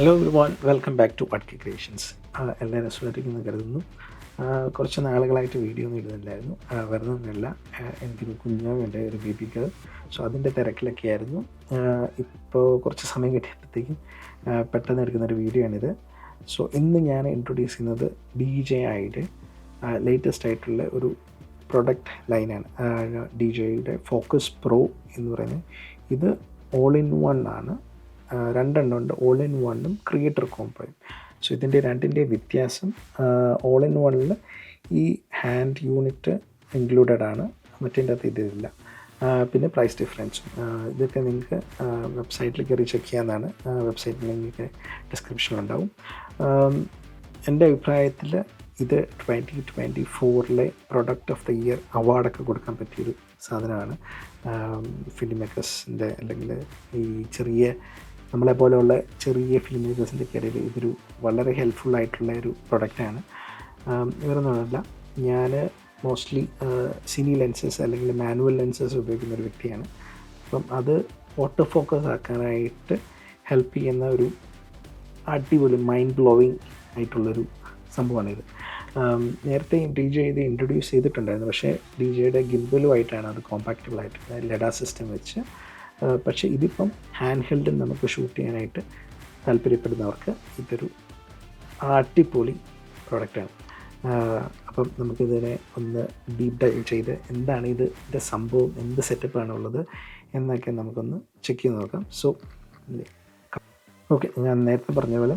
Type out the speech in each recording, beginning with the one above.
Hello everyone, welcome back to Patki Creations. എല്ലാവരും സുഖമായിട്ടിരിക്കുന്നു കരുതുന്നു. കുറച്ച് നാളുകളായിട്ട് വീഡിയോ ഒന്നും ഇടുന്നില്ലായിരുന്നു. വെറുതെ ഒന്നുമില്ല, എനിക്കൊരു കുഞ്ഞാവുണ്ട്, ഒരു ബേബി ഗേൾ. സോ അതിൻ്റെ തിരക്കിലൊക്കെ ആയിരുന്നു. ഇപ്പോൾ കുറച്ച് സമയം കിട്ടിയപ്പോഴത്തേക്കും പെട്ടെന്ന് എടുക്കുന്നൊരു വീഡിയോ ആണിത്. സോ ഇന്ന് ഞാൻ ഇൻട്രൊഡ്യൂസ് ചെയ്യുന്നത് DJIയുടെ ലേറ്റസ്റ്റ് ആയിട്ടുള്ള ഒരു പ്രൊഡക്റ്റ് ലൈനാണ്. DJIയുടെ ഫോക്കസ് പ്രോ എന്ന് പറയുന്നത്. ഇത് ഓൾ ഇൻ വൺ ആണ്. രണ്ടെണ്ണമുണ്ട്, ഓൾ ഇൻ വണ്ണും ക്രിയേറ്റർ കോംബോയും. സോ ഇതിൻ്റെ രണ്ടിൻ്റെ വ്യത്യാസം, ഓൾ ഇൻ വണ്ണിൽ ഈ ഹാൻഡ് യൂണിറ്റ് ഇൻക്ലൂഡഡ് ആണ്, മറ്റേൻ്റെ അകത്ത് ഇതില്ല. പിന്നെ പ്രൈസ് ഡിഫറൻസും ഇതൊക്കെ നിങ്ങൾക്ക് വെബ്സൈറ്റിൽ കയറി ചെക്ക് ചെയ്യാവുന്നതാണ്. വെബ്സൈറ്റിൽ നിങ്ങൾക്ക് ഡിസ്ക്രിപ്ഷനിലുണ്ടാവും. എൻ്റെ അഭിപ്രായത്തിൽ ഇത് 2024 പ്രൊഡക്റ്റ് ഓഫ് ദ ഇയർ അവാർഡൊക്കെ കൊടുക്കാൻ പറ്റിയൊരു സാധനമാണ്. ഫിലിം മേക്കേഴ്സിൻ്റെ അല്ലെങ്കിൽ ഈ ചെറിയ നമ്മളെപ്പോലെയുള്ള ചെറിയ ഫിലിം മേക്കേഴ്സിൻ്റെ ഇടയിൽ ഇതൊരു വളരെ ഹെൽപ്ഫുള്ളായിട്ടുള്ള ഒരു പ്രൊഡക്റ്റാണ്. വേറൊന്നുമല്ല, ഞാൻ മോസ്റ്റ്ലി സിനി ലെൻസസ് അല്ലെങ്കിൽ മാനുവൽ ലെൻസസ് ഉപയോഗിക്കുന്ന ഒരു വ്യക്തിയാണ്. അപ്പം അത് ഓട്ടോ ഫോക്കസ് ആക്കാനായിട്ട് ഹെൽപ്പ് ചെയ്യുന്ന ഒരു അടിപൊളി മൈൻഡ് ബ്ലോവിങ് ആയിട്ടുള്ളൊരു സംഭവമാണിത്. നേരത്തെ DJI ഇത് ഇൻട്രൊഡ്യൂസ് ചെയ്തിട്ടുണ്ടായിരുന്നു, പക്ഷേ DJIയുടെ ഗിംബലുമായിട്ടാണ് അത് കോമ്പാക്റ്റബിളായിട്ട് ലെഡാ സിസ്റ്റം വെച്ച്. പക്ഷേ ഇതിപ്പം ഹാൻഡ് ഹെൽഡിൽ നമുക്ക് ഷൂട്ട് ചെയ്യാനായിട്ട് താല്പര്യപ്പെടുന്നവർക്ക് ഇതൊരു അടിപൊളി പ്രോഡക്റ്റാണ്. അപ്പം നമുക്കിതിനെ ഒന്ന് ഡീപ്പ് ഡൈവ് ചെയ്ത് എന്താണ് ഇതിൻ്റെ സംഭവം, എന്ത് സെറ്റപ്പാണുള്ളത് എന്നൊക്കെ നമുക്കൊന്ന് ചെക്ക് ചെയ്ത് നോക്കാം. സോ ഓക്കെ, ഞാൻ നേരത്തെ പറഞ്ഞ പോലെ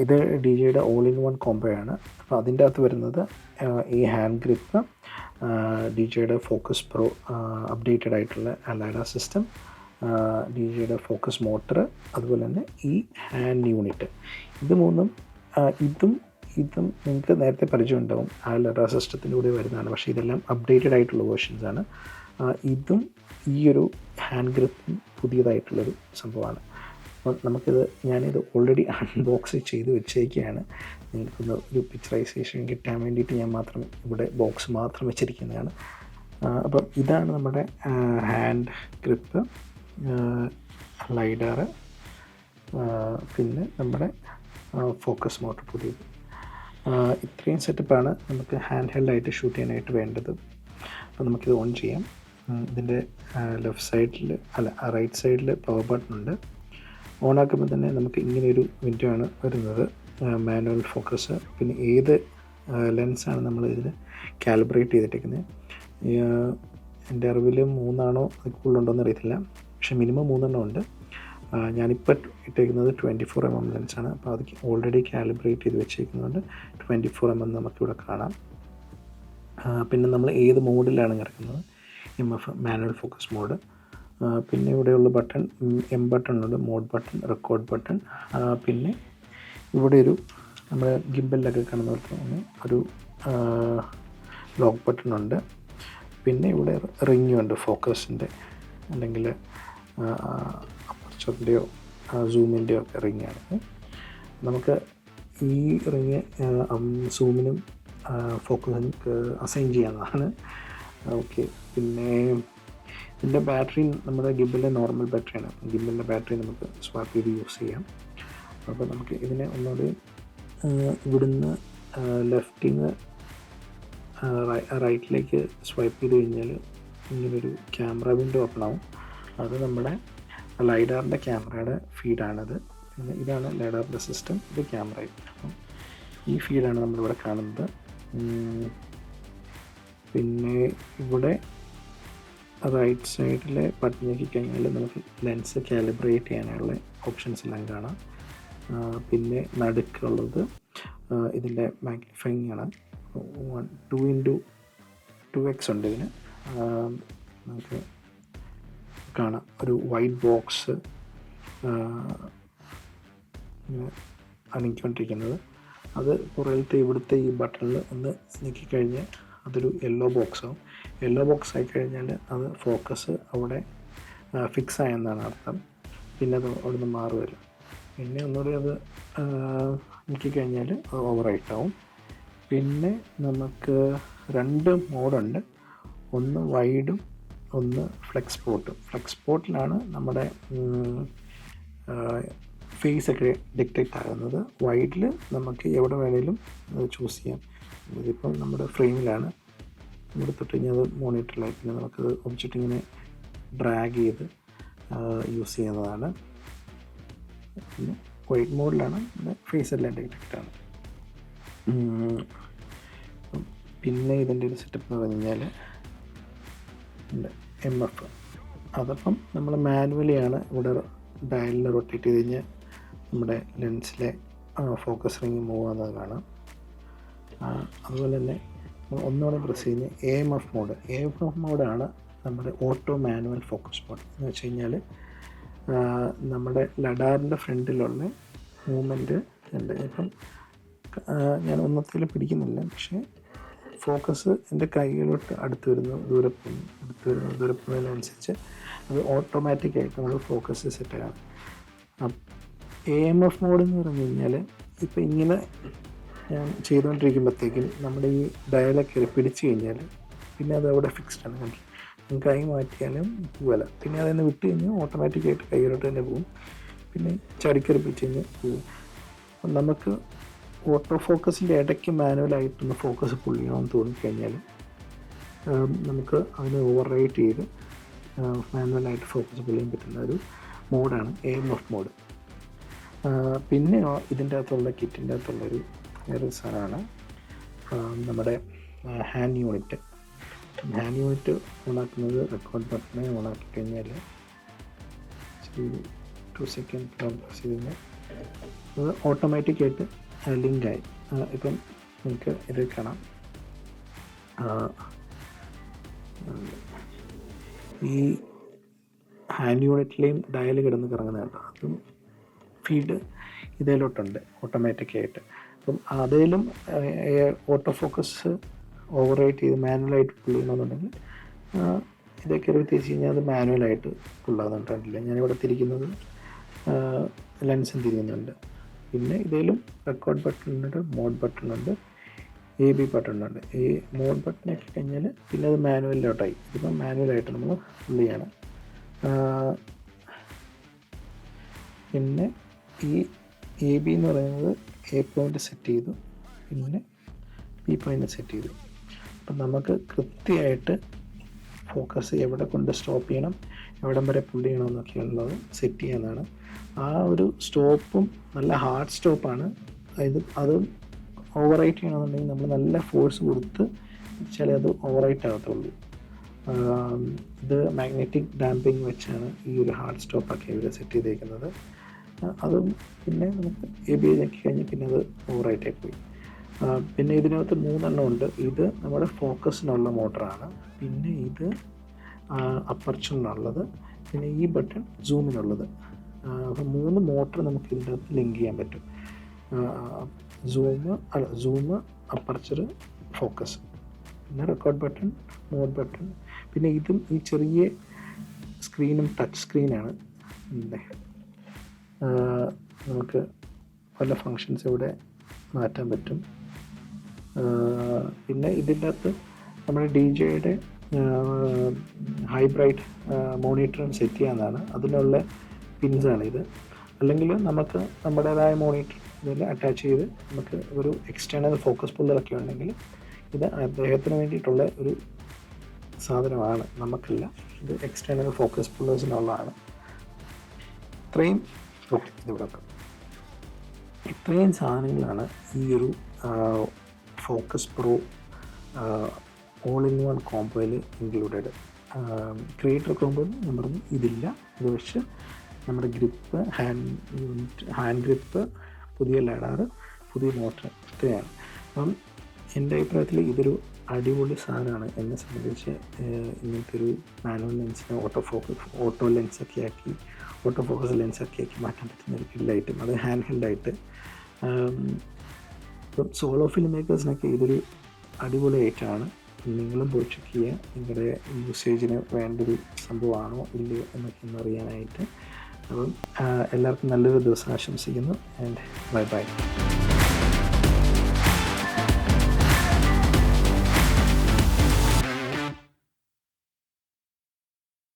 ഇത് DJIയുടെ ഓൾ ഇൻ വൺ കോംബോയാണ്. അപ്പോൾ അതിൻ്റെ അകത്ത് വരുന്നത് ഈ ഹാൻഡ് ഗ്രിപ്പ്, DJIയുടെ ഫോക്കസ് പ്രോ അപ്ഡേറ്റഡ് ആയിട്ടുള്ള ലാഡാ സിസ്റ്റം, DJIയുടെ ഫോക്കസ് മോട്ടർ, അതുപോലെ തന്നെ ഈ ഹാൻഡ് യൂണിറ്റ്. ഇത് മൂന്നും ഇതും നിങ്ങൾക്ക് നേരത്തെ പരിചയം ഉണ്ടാവും, ആ ലാഡാ സിസ്റ്റത്തിൻ്റെ കൂടെ വരുന്നതാണ്. പക്ഷേ ഇതെല്ലാം അപ്ഡേറ്റഡ് ആയിട്ടുള്ള വേർഷൻസാണ്. ഇതും ഈ ഒരു ഹാൻഡ് ഗ്രിപ്പും പുതിയതായിട്ടുള്ളൊരു സംഭവമാണ്. അപ്പം ഞാനിത് ഓൾറെഡി അൺബോക്സ് ചെയ്ത് വെച്ചേക്കുകയാണ്. നിങ്ങൾക്കൊന്ന് ഒരു പിക്ചറൈസേഷൻ കിട്ടാൻ വേണ്ടിയിട്ട് ഞാൻ മാത്രം ഇവിടെ ബോക്സ് മാത്രം വെച്ചിരിക്കുന്നതാണ്. അപ്പം ഇതാണ് നമ്മുടെ ഹാൻഡ് ഗ്രിപ്പ്, ലൈഡാറ്, പിന്നെ നമ്മുടെ ഫോക്കസ് മോട്ടർ പുതിയത്. ഇത്രയും സെറ്റപ്പാണ് നമുക്ക് ഹാൻഡ് ഹെൽഡായിട്ട് ഷൂട്ട് ചെയ്യാനായിട്ട് വേണ്ടത്. അപ്പോൾ നമുക്കിത് ഓൺ ചെയ്യാം. ഇതിൻ്റെ ലെഫ്റ്റ് സൈഡിൽ റൈറ്റ് സൈഡിൽ പവർ ബട്ടൺ ഉണ്ട്. ഓണാക്കുമ്പോൾ തന്നെ നമുക്ക് ഇങ്ങനെയൊരു വിൻഡോ ആണ് വരുന്നത്, മാനുവൽ ഫോക്കസ്. പിന്നെ ഏത് ലെൻസാണ് നമ്മൾ ഇതിൽ കാലിബ്രേറ്റ് ചെയ്തിട്ടിരിക്കുന്നത്. എൻ്റെ അറിവിൽ 3 അതിൽ കൂടുതലുണ്ടോയെന്ന് അറിയത്തില്ല, പക്ഷേ മിനിമം 3 ഉണ്ട്. ഞാനിപ്പോൾ ഇട്ടേക്കുന്നത് 24mm ലെൻസാണ്. അപ്പോൾ അത് ഓൾറെഡി കാലിബ്രേറ്റ് ചെയ്ത് വെച്ചേക്കുന്നതുകൊണ്ട് 24mm നമുക്കിവിടെ കാണാം. പിന്നെ നമ്മൾ ഏത് മോഡിലാണ് കിടക്കുന്നത്, MF മാനുവൽ ഫോക്കസ് മോഡ്. പിന്നെ ഇവിടെയുള്ള ബട്ടൺ M ബട്ടണുണ്ട്, മോഡ് ബട്ടൺ, റെക്കോർഡ് ബട്ടൺ. പിന്നെ ഇവിടെ ഒരു നമ്മൾ ഗിംബലിലൊക്കെ കാണുന്ന പോലെ ഒരു ലോക്ക് ബട്ടണുണ്ട്. പിന്നെ ഇവിടെ റിങ്ങുണ്ട്, ഫോക്കസിൻ്റെ അല്ലെങ്കിൽ അപ്പർച്ചറിൻ്റെയോ സൂമിൻ്റെയോ ഒക്കെ റിങ്ങാണ്. നമുക്ക് ഈ റിങ് സൂമിനും ഫോക്കസിനും അസൈൻ ചെയ്യാവുന്നതാണ്. ഓക്കെ, പിന്നെ ഇതിൻ്റെ ബാറ്ററി നമ്മുടെ ഗിംബലിൻ്റെ നോർമൽ ബാറ്ററിയാണ്. ഗിംബലിൻ്റെ ബാറ്ററി നമുക്ക് സ്വാപ്പ് ചെയ്ത് യൂസ് ചെയ്യാം. അപ്പോൾ നമുക്ക് ഇതിനെ ഒന്നുകൂടി ഇവിടുന്ന് ലെഫ്റ്റിന്ന് റൈറ്റിലേക്ക് സ്വൈപ്പ് ചെയ്ത് കഴിഞ്ഞാൽ ഇങ്ങനൊരു ക്യാമറ വിൻഡോ ഓപ്പൺ ആവും. അത് നമ്മുടെ ലൈഡാറിൻ്റെ ക്യാമറയുടെ ഫീഡാണത്. പിന്നെ ഇതാണ് ലൈഡാറിൻ്റെ സിസ്റ്റം, ഇത് ക്യാമറയും. അപ്പം ഈ ഫീഡാണ് നമ്മളിവിടെ കാണുന്നത്. പിന്നെ ഇവിടെ റൈറ്റ് സൈഡിലെ ബട്ടൺ നോക്കിക്കഴിഞ്ഞാൽ നമുക്ക് ലെൻസ് കാലിബ്രേറ്റ് ചെയ്യാനുള്ള ഓപ്ഷൻസ് എല്ലാം കാണാം. പിന്നെ നടുക്കുള്ളത് ഇതിൻ്റെ മാഗ്നിഫൈങ് ആണ്. 2x ഉണ്ട് ഇതിന്. നമുക്ക് കാണാം ഒരു വൈറ്റ് ബോക്സ് അണിക്കൊണ്ടിരിക്കുന്നത്. അത് പുറകിലത്തെ ഇവിടുത്തെ ഈ ബട്ടണിൽ ഒന്ന് നീക്കിക്കഴിഞ്ഞാൽ അതൊരു യെല്ലോ ബോക്സ് ആവും. യെല്ലോ ബോക്സ് ആയിക്കഴിഞ്ഞാൽ അത് ഫോക്കസ് അവിടെ ഫിക്സ് ആയെന്നാണ് അർത്ഥം. പിന്നെ അത് അവിടുന്ന് മാറുമല്ലോ. പിന്നെ ഒന്നുകൂടി അത് നീക്കിക്കഴിഞ്ഞാൽ ഓവറായിട്ടാവും. പിന്നെ നമുക്ക് 2 മോഡുണ്ട്, ഒന്ന് വൈഡും ഒന്ന് ഫ്ലെക്സ് പോർട്ടും. ഫ്ലെക്സ് പോർട്ടിലാണ് നമ്മുടെ ഫേസൊക്കെ ഡിറ്റക്റ്റ് ആകുന്നത്. വൈഡിൽ നമുക്ക് എവിടെ വേണേലും ചൂസ് ചെയ്യാം. ഇതിപ്പം നമ്മുടെ ഫ്രെയിമിലാണ്, നമ്മുടെ തൊട്ട് കഴിഞ്ഞാൽ അത് മോണിറ്ററിലായി, പിന്നെ നമുക്കത് ഒബ്ജക്റ്റ് ഇങ്ങനെ ഡ്രാഗ് ചെയ്ത് യൂസ് ചെയ്യുന്നതാണ്. പിന്നെ വൈഡ് മോഡിലാണ് നമ്മുടെ ഫേസ് എല്ലാം ഡിറ്റക്റ്റാണ്. പിന്നെ ഇതിൻ്റെ ഒരു സെറ്റപ്പ് എന്ന് പറഞ്ഞു കഴിഞ്ഞാൽ MF, അതപ്പം നമ്മൾ മാനുവലിയാണ് ഇവിടെ ഡയലിൽ റൊട്ടേറ്റ് ചെയ്ത് കഴിഞ്ഞാൽ നമ്മുടെ ലെൻസിലെ ഫോക്കസ് റിങ് മൂവ് ആകുന്നത് കാണാം. അതുപോലെ തന്നെ ഒന്നുകൂടെ പ്രസ് ചെയ്യുന്ന AMF മോഡ്. AMF മോഡാണ് നമ്മുടെ ഓട്ടോ മാനുവൽ ഫോക്കസ് മോഡ്. എന്ന് വെച്ച് കഴിഞ്ഞാൽ നമ്മുടെ ലഡാറിൻ്റെ ഫ്രണ്ടിലുള്ള മൂവ്മെൻറ്റ് ഉണ്ട്. ഇപ്പം ഞാൻ ഒന്നത്തിൽ പിടിക്കുന്നില്ല, പക്ഷേ ഫോക്കസ് എൻ്റെ കൈയിലോട്ട് അടുത്ത് വരുന്നു, ദൂരെ പോകുന്നതിനനുസരിച്ച് അത് ഓട്ടോമാറ്റിക്കായിട്ട് നമ്മൾ ഫോക്കസ് സെറ്റാണ്. AMF മോഡ് എന്ന് പറഞ്ഞു കഴിഞ്ഞാൽ ഇപ്പം ഇങ്ങനെ ഞാൻ ചെയ്തുകൊണ്ടിരിക്കുമ്പോഴത്തേക്കും നമ്മുടെ ഈ ഡയലൊക്കെ പിടിച്ചു കഴിഞ്ഞാൽ പിന്നെ അത് അവിടെ ഫിക്സ്ഡാണ്. കൈ മാറ്റിയാലും പോകല, പിന്നെ അതിനെ വിട്ട് കഴിഞ്ഞാൽ ഓട്ടോമാറ്റിക്കായിട്ട് കൈയിലോട്ട് തന്നെ പോകും. പിന്നെ ചടിക്കറിപ്പിച്ച് കഴിഞ്ഞാൽ പോകും. അപ്പം നമുക്ക് ഓട്ടോ ഫോക്കസിൻ്റെ ഇടയ്ക്ക് മാനുവലായിട്ടൊന്ന് ഫോക്കസ് പുൾ ചെയ്യണമെന്ന് തോന്നിക്കഴിഞ്ഞാൽ നമുക്ക് അതിനെ ഓവർ റൈറ്റ് ചെയ്ത് മാനുവലായിട്ട് ഫോക്കസ് പുൾ ചെയ്യാൻ പറ്റുന്ന ഒരു മോഡാണ് AMF മോഡ്. പിന്നെ ഇതിൻ്റെ അകത്തുള്ള കിറ്റിൻ്റെ അകത്തുള്ളൊരു വേറൊരു സാധനമാണ് നമ്മുടെ ഹാൻഡ് യൂണിറ്റ്. ഹാൻഡ് യൂണിറ്റ് ഓണാക്കുന്നത് റെക്കോർഡ് ബട്ടണെ ഓണാക്കി കഴിഞ്ഞാൽ 2 സെക്കൻഡ് പ്രസ് ചെയ്ത് കഴിഞ്ഞാൽ അത് ഓട്ടോമാറ്റിക്കായിട്ട് ലിങ്കായി. ഇപ്പം നിങ്ങൾക്ക് ഇത് കാണാം, ഈ ഹാൻഡ് യൂണിറ്റിലെയും ഡയൽ കിടന്ന് കറങ്ങുന്നുണ്ട്. അതും ഫീഡ് ഇതിലോട്ടുണ്ട് ഓട്ടോമാറ്റിക്കായിട്ട്. അപ്പം അതിലും ഓട്ടോ ഫോക്കസ് ഓവർ റൈറ്റ് ചെയ്ത് മാനുവലായിട്ട് പുൾ ചെയ്യണമെന്നുണ്ടെങ്കിൽ ഇതൊക്കെ തിരിച്ച് കഴിഞ്ഞാൽ അത് മാനുവലായിട്ട് പുള്ളാകുന്നുണ്ടില്ല. ഞാനിവിടെ തിരിക്കുന്നത് ലെൻസും തിരിയുന്നുണ്ട്. പിന്നെ ഇതിലും റെക്കോർഡ് ബട്ടണുണ്ട്, മോഡ് ബട്ടണുണ്ട്, AB ബട്ടണുണ്ട്. ഈ മോഡ് ബട്ടണൊക്കെ കഴിഞ്ഞാൽ പിന്നെ അത് മാനുവലിലോട്ടായി. ഇതിപ്പം മാനുവലായിട്ട് നമ്മൾ പുള്ള് ചെയ്യണം. പിന്നെ ഈ AB എന്ന് പറയുന്നത് A പോയിൻ്റ് സെറ്റ് ചെയ്തു, പിന്നെ B പോയിൻ്റ് സെറ്റ് ചെയ്തു. അപ്പം നമുക്ക് കൃത്യമായിട്ട് ഫോക്കസ് എവിടെ കൊണ്ട് സ്റ്റോപ്പ് ചെയ്യണം, എവിടം വരെ പുള്ള് ചെയ്യണമെന്നൊക്കെയുള്ളത് സെറ്റ് ചെയ്യാനാണ്. ആ ഒരു സ്റ്റോപ്പും നല്ല ഹാർഡ് സ്റ്റോപ്പാണ്. അത് ഓവർ റൈറ്റ് ചെയ്യണമെന്നുണ്ടെങ്കിൽ നമ്മൾ നല്ല ഫോഴ്സ് കൊടുത്ത് വെച്ചാലേ അത് ഓവർ റൈറ്റ് ആകത്തുള്ളൂ. ഇത് മാഗ്നറ്റിക് ഡാമ്പിങ് വെച്ചാണ് ഈ ഒരു ഹാർഡ് സ്റ്റോപ്പൊക്കെ ഇവർ സെറ്റ് ചെയ്തേക്കുന്നത്. അതും പിന്നെ നമുക്ക് AB ഞെക്കി കഴിഞ്ഞ് പിന്നെ അത് ഓവർ റൈറ്റായി പോയി. പിന്നെ ഇതിനകത്ത് 3 എണ്ണം ഉണ്ട്. ഇത് നമ്മുടെ ഫോക്കസിനുള്ള മോട്ടറാണ്, പിന്നെ ഇത് അപ്പർച്ചറിനുള്ളത്, പിന്നെ ഈ ബട്ടൺ സൂമിനുള്ളത്. അപ്പം 3 മോട്ടർ നമുക്ക് ഇതിൻ്റെ അകത്ത് ലിങ്ക് ചെയ്യാൻ പറ്റും. സൂം, അപ്പർച്ചർ, ഫോക്കസ്, പിന്നെ റെക്കോർഡ് ബട്ടൺ, മോഡ് ബട്ടൺ. പിന്നെ ഇതും ഈ ചെറിയ സ്ക്രീനും ടച്ച് സ്ക്രീനാണ്. നമുക്ക് പല ഫങ്ഷൻസ് ഇവിടെ മാറ്റാൻ പറ്റും. പിന്നെ ഇതിൻ്റെ അകത്ത് നമ്മുടെ DJയുടെ ഹൈബ്രൈഡ് മോണിറ്ററും സെറ്റ് ചെയ്യാവുന്നതാണ്. അതിനുള്ള പിൻസാണിത്. അല്ലെങ്കിൽ നമുക്ക് നമ്മുടേതായ മോണിറ്റർ ഇതിൽ അറ്റാച്ച് ചെയ്ത് നമുക്ക് ഒരു എക്സ്റ്റേണൽ ഫോക്കസ് പുള്ളറൊക്കെ ഉണ്ടെങ്കിൽ ഇത് അദ്ദേഹത്തിന് വേണ്ടിയിട്ടുള്ള ഒരു സാധനമാണ്, നമുക്കില്ല. ഇത് എക്സ്റ്റേണൽ ഫോക്കസ് പുള്ളേഴ്സിനുള്ളതാണ്. ഇത്രയും സാധനങ്ങളാണ് ഈ ഒരു focus pro all in one കോംബോയിൽ ഇൻക്ലൂഡഡ്. ക്രിയേറ്റർ കോംബോ ഞാൻ പറഞ്ഞു ഇതില്ല. ഇത് പക്ഷേ നമ്മുടെ ഗ്രിപ്പ്, ഹാൻഡ് ഗ്രിപ്പ്, പുതിയ ലഡാർ, പുതിയ മോട്ടർ, ഇത്രയാണ്. അപ്പം എൻ്റെ അഭിപ്രായത്തിൽ ഇതൊരു അടിപൊളി സാധനമാണ്. എന്നെ സംബന്ധിച്ച് ഇങ്ങനത്തെ ഒരു മാനുവൽ ലെൻസിനെ ഓട്ടോ ഫോക്കസ് ലെൻസൊക്കെ ആക്കി മാറ്റാൻ പറ്റുന്ന ഒരു കില്ലായിട്ടും അത് ഹാൻഡ് ഹെൽഡായിട്ട് ഇപ്പം സോളോ ഫിലിം മേക്കേഴ്സിനൊക്കെ ഇതൊരു അടിപൊളിയായിട്ടാണ്. നിങ്ങളും പോയി ചെക്ക് ചെയ്യുക, നിങ്ങളുടെ യൂസേജിന് വേണ്ടൊരു സംഭവമാണോ ഇല്ലയോ എന്നൊക്കെ ഒന്ന് അറിയാനായിട്ട്. അപ്പം എല്ലാവർക്കും നല്ലൊരു ദിവസം ആശംസിക്കുന്നു. And by.